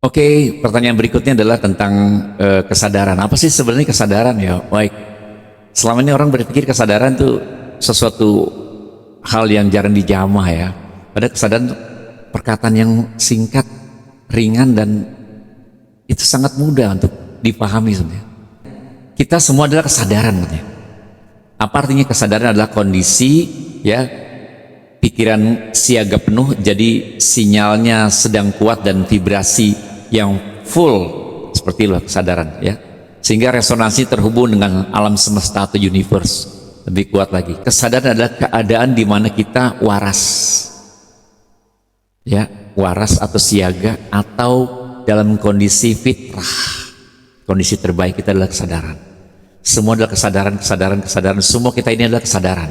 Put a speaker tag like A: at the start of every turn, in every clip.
A: Oke, pertanyaan berikutnya adalah tentang kesadaran. Apa sih sebenarnya kesadaran ya? Baik, selama ini orang berpikir kesadaran itu sesuatu hal yang jarang dijamah ya. Padahal kesadaran itu perkataan yang singkat, ringan, dan itu sangat mudah untuk dipahami sebenarnya. Kita semua adalah kesadaran katanya. Apa artinya kesadaran? Adalah kondisi ya, pikiran siaga penuh, jadi sinyalnya sedang kuat dan vibrasi yang full, seperti itulah kesadaran ya, sehingga resonansi terhubung dengan alam semesta atau universe lebih kuat lagi. Kesadaran adalah keadaan di mana kita waras ya, waras atau siaga, atau dalam kondisi fitrah. Kondisi terbaik kita adalah kesadaran. Semua adalah kesadaran, kesadaran. Semua kita ini adalah kesadaran.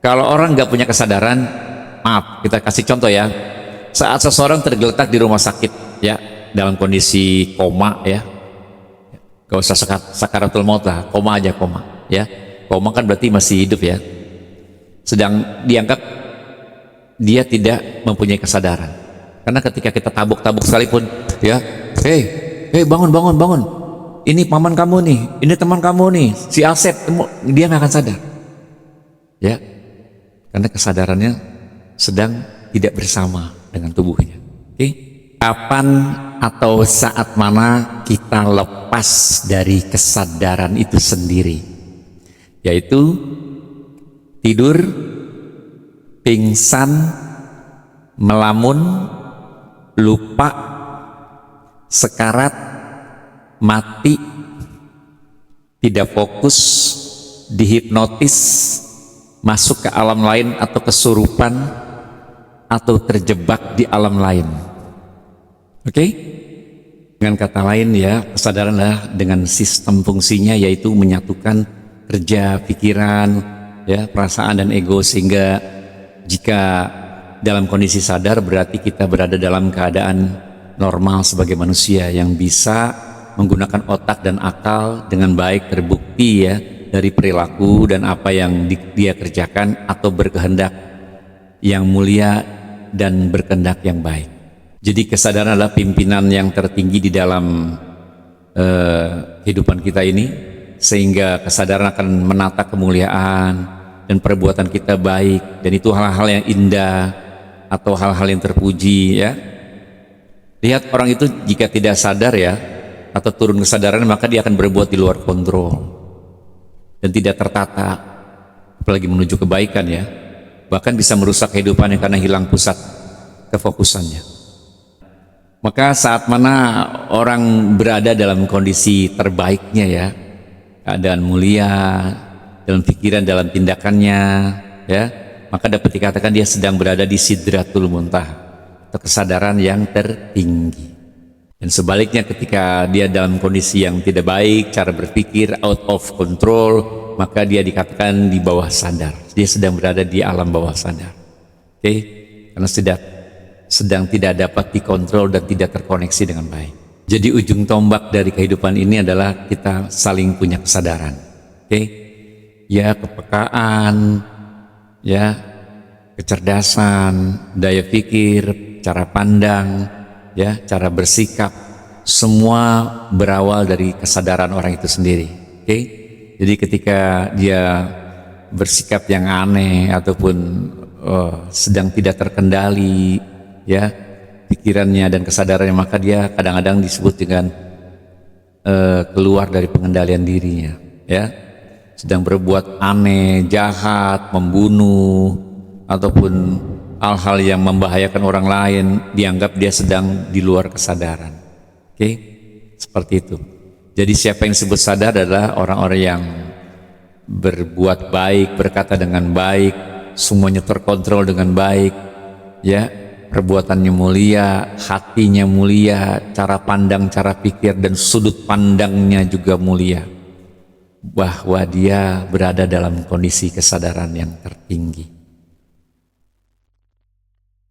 A: Kalau orang nggak punya kesadaran, maaf, kita kasih contoh ya. Saat seseorang tergeletak di rumah sakit ya, dalam kondisi koma ya, gak usah sakaratul maut lah, koma aja, koma ya. Koma kan berarti masih hidup ya. Sedang dianggap dia tidak mempunyai kesadaran. Karena ketika kita tabuk-tabuk sekalipun ya, hei bangun, ini paman kamu nih, ini teman kamu nih, si Asep, dia nggak akan sadar ya, karena kesadarannya sedang tidak bersama dengan tubuhnya. Oke, kapan atau saat mana kita lepas dari kesadaran itu sendiri? Yaitu tidur, pingsan, melamun, lupa, sekarat, mati, tidak fokus, dihipnotis, masuk ke alam lain atau kesurupan, atau terjebak di alam lain. Oke? Dengan kata lain ya, kesadaran adalah dengan sistem fungsinya, yaitu menyatukan kerja, pikiran, ya, perasaan dan ego, sehingga jika dalam kondisi sadar berarti kita berada dalam keadaan normal sebagai manusia yang bisa menggunakan otak dan akal dengan baik, terbukti ya dari perilaku dan apa yang dia kerjakan, atau berkehendak yang mulia dan berkehendak yang baik. Jadi kesadaran adalah pimpinan yang tertinggi di dalam kehidupan kita ini, sehingga kesadaran akan menata kemuliaan dan perbuatan kita baik, dan itu hal-hal yang indah atau hal-hal yang terpuji ya. Lihat orang itu jika tidak sadar ya, atau turun kesadaran, maka dia akan berbuat di luar kontrol dan tidak tertata, apalagi menuju kebaikan ya, bahkan bisa merusak kehidupannya karena hilang pusat kefokusannya. Maka saat mana orang berada dalam kondisi terbaiknya ya, keadaan mulia dalam pikiran, dalam tindakannya ya, maka dapat dikatakan dia sedang berada di sidratul muntaha, atau kesadaran yang tertinggi. Dan sebaliknya, ketika dia dalam kondisi yang tidak baik, cara berpikir out of control, maka dia dikatakan di bawah sadar. Dia sedang berada di alam bawah sadar. Oke? Karena sedang tidak dapat dikontrol dan tidak terkoneksi dengan baik. Jadi ujung tombak dari kehidupan ini adalah kita saling punya kesadaran. Oke? Ya, kepekaan, ya, kecerdasan, daya pikir, cara pandang, ya, cara bersikap, semua berawal dari kesadaran orang itu sendiri. Oke? Jadi ketika dia bersikap yang aneh ataupun sedang tidak terkendali ya pikirannya dan kesadarannya, maka dia kadang-kadang disebut dengan keluar dari pengendalian dirinya ya, sedang berbuat aneh, jahat, membunuh, ataupun hal-hal yang membahayakan orang lain, dianggap dia sedang di luar kesadaran. Oke? Seperti itu. Jadi siapa yang disebut sadar adalah orang-orang yang berbuat baik, berkata dengan baik, semuanya terkontrol dengan baik, ya, perbuatannya mulia, hatinya mulia, cara pandang, cara pikir dan sudut pandangnya juga mulia, bahwa dia berada dalam kondisi kesadaran yang tertinggi.